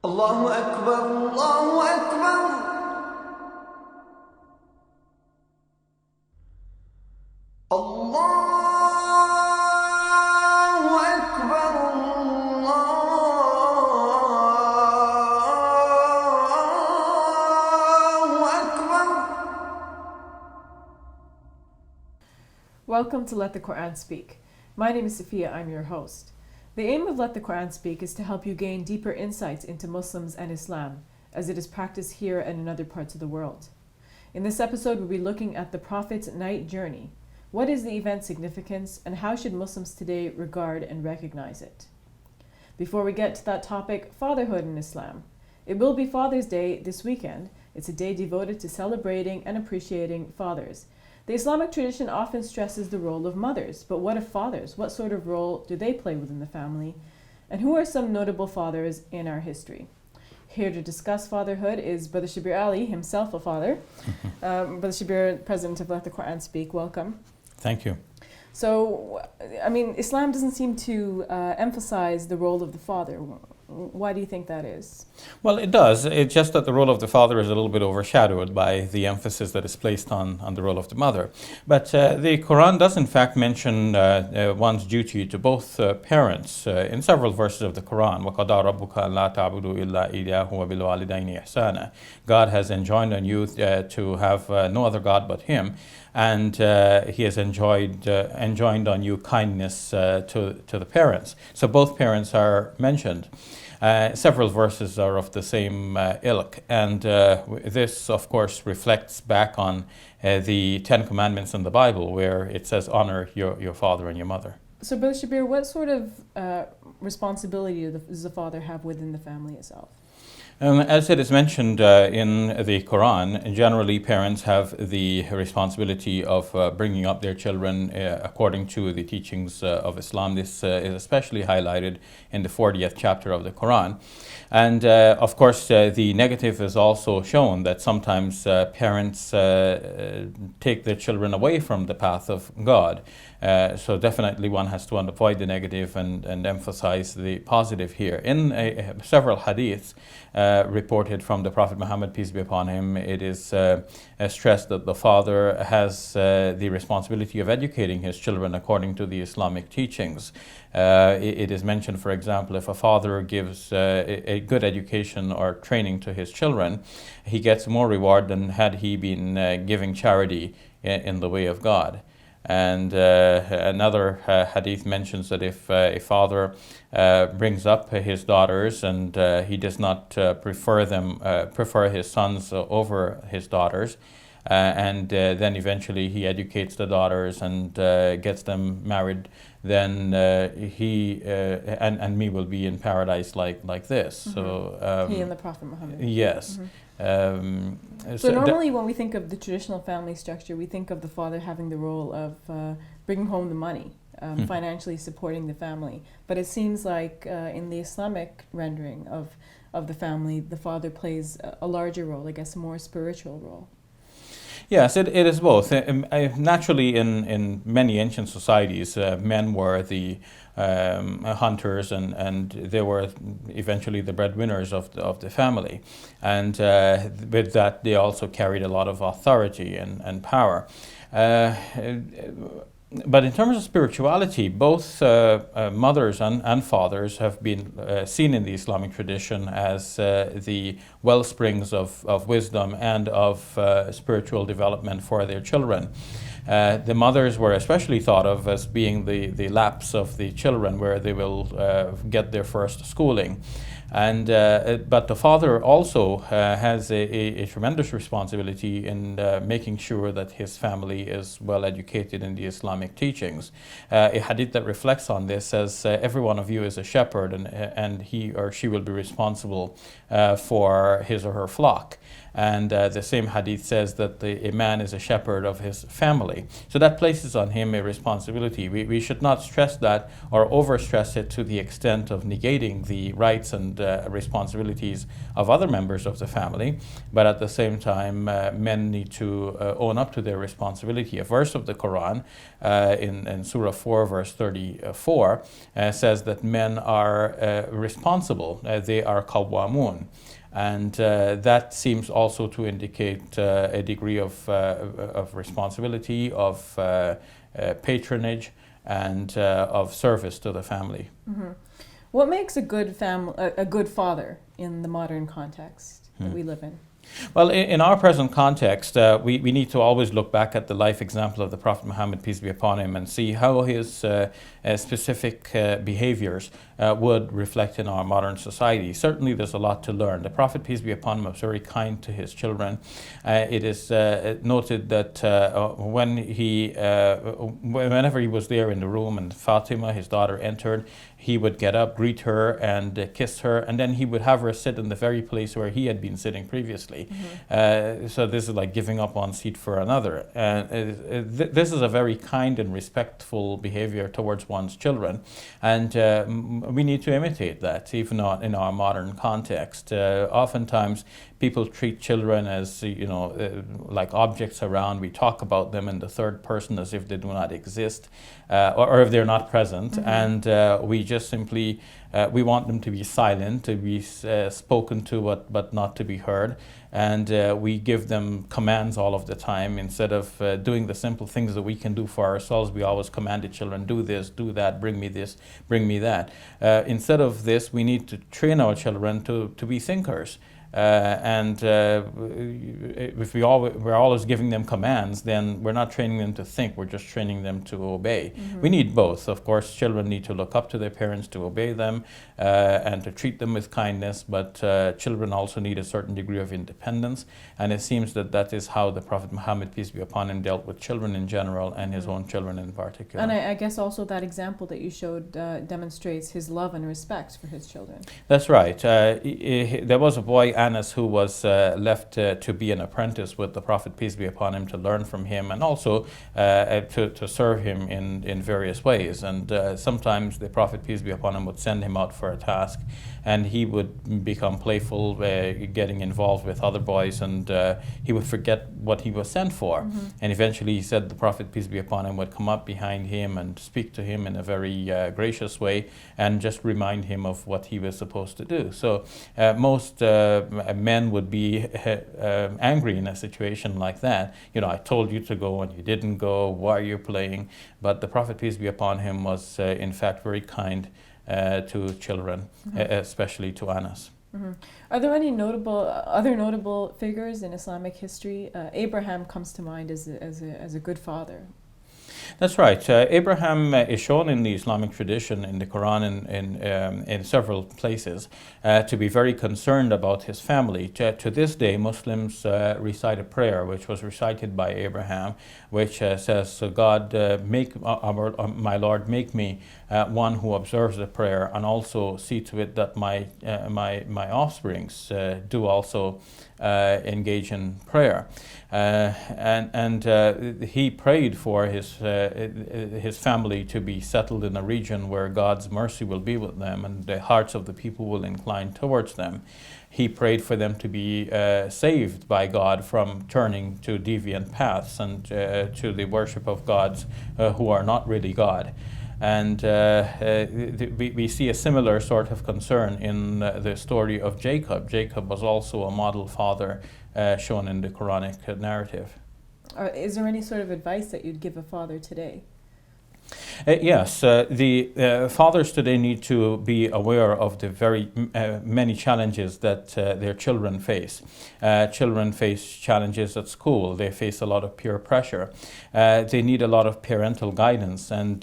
الله أكبر الله أكبر الله أكبر الله أكبر. Welcome to Let the Quran Speak. My name is Sophia, I'm your host. The aim of Let the Quran Speak is to help you gain deeper insights into Muslims and Islam, as it is practiced here and in other parts of the world. In this episode, we'll be looking at the Prophet's night journey. What is the event's significance, and how should Muslims today regard and recognize it? Before we get to that topic, fatherhood in Islam. It will be Father's Day this weekend. It's a day devoted to celebrating and appreciating fathers. The Islamic tradition often stresses the role of mothers, but what of fathers? What sort of role do they play within the family? And who are some notable fathers in our history? Here to discuss fatherhood is Brother Shabir Ali, himself a father. Brother Shabir, President of Let the Quran Speak, welcome. Thank you. So, Islam doesn't seem to emphasize the role of the father. Why do you think that is? Well, it does. It's just that the role of the father is a little bit overshadowed by the emphasis that is placed on the role of the mother. But the Quran does in fact mention one's duty to both parents in several verses of the Quran. وَقَضَى رَبُّكَ أَلَّا تَعْبُدُوا إِلَّا إِيَّاهُ وَبِالْوَالِدَيْنِ إِحْسَانًا. God has enjoined on you to have no other God but Him, and He has enjoined on you kindness to the parents. So both parents are mentioned. Several verses are of the same ilk, and this, of course, reflects back on the Ten Commandments in the Bible, where it says, honor your father and your mother. So, Brother Shabir, what sort of responsibility does the father have within the family itself? As it is mentioned in the Quran, generally parents have the responsibility of bringing up their children according to the teachings of Islam. This is especially highlighted in the 40th chapter of the Quran. And of course, the negative is also shown that sometimes parents take their children away from the path of God. So definitely one has to avoid the negative and emphasize the positive here. In several hadiths reported from the Prophet Muhammad, peace be upon him, it is stressed that the father has the responsibility of educating his children according to the Islamic teachings. It is mentioned, for example, if a father gives a good education or training to his children, he gets more reward than had he been giving charity in the way of God. And another hadith mentions that if a father brings up his daughters and he does not prefer his sons over his daughters, and then eventually he educates the daughters and gets them married, then he and me will be in paradise like this. Mm-hmm. So he and the Prophet Muhammad. Yes. Mm-hmm. So normally when we think of the traditional family structure, we think of the father having the role of bringing home the money, financially supporting the family. But it seems like in the Islamic rendering of the family, the father plays a larger role, I guess a more spiritual role. Yes, it is both. Naturally, in many ancient societies, men were the hunters, and they were eventually the breadwinners of the family. And with that, they also carried a lot of authority and power. But in terms of spirituality, both mothers and fathers have been seen in the Islamic tradition as the well springs of wisdom and of spiritual development for their children. The mothers were especially thought of as being the laps of the children, where they will get their first schooling. And but the father also has a tremendous responsibility in making sure that his family is well educated in the Islamic teachings. A hadith that reflects on this says, every one of you is a shepherd, and he or she will be responsible for his or her flock. And the same hadith says that a man is a shepherd of his family. So that places on him a responsibility. We should not stress that or overstress it to the extent of negating the rights and responsibilities of other members of the family. But at the same time, men need to own up to their responsibility. A verse of the Quran in Surah 4, verse 34, says that men are responsible. They are qawwamun. And that seems also to indicate a degree of responsibility, of patronage, and of service to the family. Mm-hmm. What makes a good a good father in the modern context that we live in? Well, in our present context, we need to always look back at the life example of the Prophet Muhammad, peace be upon him, and see how his specific behaviors would reflect in our modern society. Certainly there's a lot to learn. The Prophet, peace be upon him, was very kind to his children. It is noted that whenever he was there in the room and Fatima, his daughter, entered, he would get up, greet her, and kiss her, and then he would have her sit in the very place where he had been sitting previously. Mm-hmm. So this is like giving up one seat for another. This is a very kind and respectful behavior towards one's children, and we need to imitate that, even in our modern context. Oftentimes, people treat children as, like objects around. We talk about them in the third person as if they do not exist, or if they're not present. Mm-hmm. And we just simply, we want them to be silent, to be spoken to, but not to be heard. And we give them commands all of the time. Instead of doing the simple things that we can do for ourselves, we always command the children, do this, do that, bring me this, bring me that. Instead of this, we need to train our children to be thinkers. If we're always giving them commands, then we're not training them to think, we're just training them to obey. Mm-hmm. We need both. Of course, children need to look up to their parents, to obey them, and to treat them with kindness, but children also need a certain degree of independence, and it seems that is how the Prophet Muhammad, peace be upon him, dealt with children in general and his own children in particular. And I guess also that example that you showed demonstrates his love and respect for his children. That's right. There was a boy, Anas, who was left to be an apprentice with the Prophet, peace be upon him, to learn from him and also to serve him in various ways. And sometimes the Prophet, peace be upon him, would send him out for a task, and he would become playful, getting involved with other boys, and he would forget what he was sent for. Mm-hmm. And eventually he said the Prophet, peace be upon him, would come up behind him and speak to him in a very gracious way and just remind him of what he was supposed to do. So most men would be angry in a situation like that. I told you to go and you didn't go. Why are you playing? But the Prophet, peace be upon him, was in fact very kind to children, mm-hmm. Especially to Anas. Mm-hmm. Are there any other notable figures in Islamic history? Abraham comes to mind as a good father. That's right. Abraham is shown in the Islamic tradition, in the Quran, in several places, to be very concerned about his family. To this day, Muslims recite a prayer which was recited by Abraham, which says, God, my Lord, make me one who observes the prayer, and also see to it that my offsprings do also engage in prayer. He prayed for his family to be settled in a region where God's mercy will be with them and the hearts of the people will incline towards them. He prayed for them to be saved by God from turning to deviant paths and to the worship of gods who are not really God. And we see a similar sort of concern in the story of Jacob. Jacob was also a model father shown in the Quranic narrative. Is there any sort of advice that you'd give a father today? Yes, the fathers today need to be aware of the very many challenges that their children face. Children face challenges at school. They face a lot of peer pressure. They need a lot of parental guidance and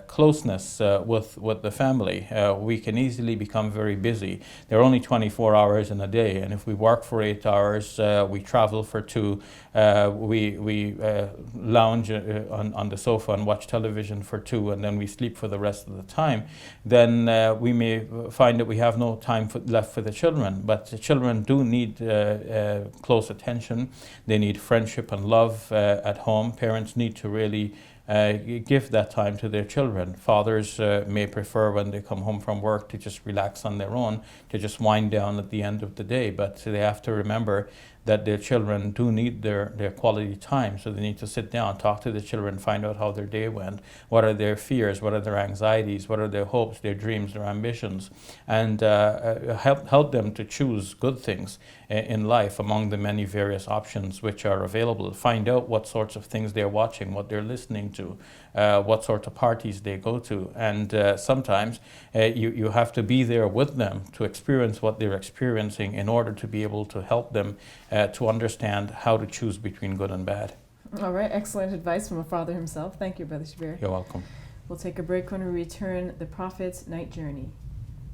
closeness with the family. We can easily become very busy. There are only 24 hours in a day, and if we work for 8 hours, we travel for 2, we lounge on the sofa and watch television for 2. 2 and then we sleep for the rest of the time, then we may find that we have no time left for the children. But the children do need close attention. They need friendship and love at home. Parents need to really give that time to their children. Fathers may prefer when they come home from work to just relax on their own, to just wind down at the end of the day, but they have to remember that their children do need their quality time. So they need to sit down, talk to the children, find out how their day went, what are their fears, what are their anxieties, what are their hopes, their dreams, their ambitions, and help them to choose good things in life among the many various options which are available. Find out what sorts of things they're watching, what they're listening to, what sort of parties they go to. And sometimes you have to be there with them to experience what they're experiencing in order to be able to help them to understand how to choose between good and bad. All right, excellent advice from a father himself. Thank you, Brother Shabir. You're welcome. We'll take a break. When we return, the Prophet's Night Journey.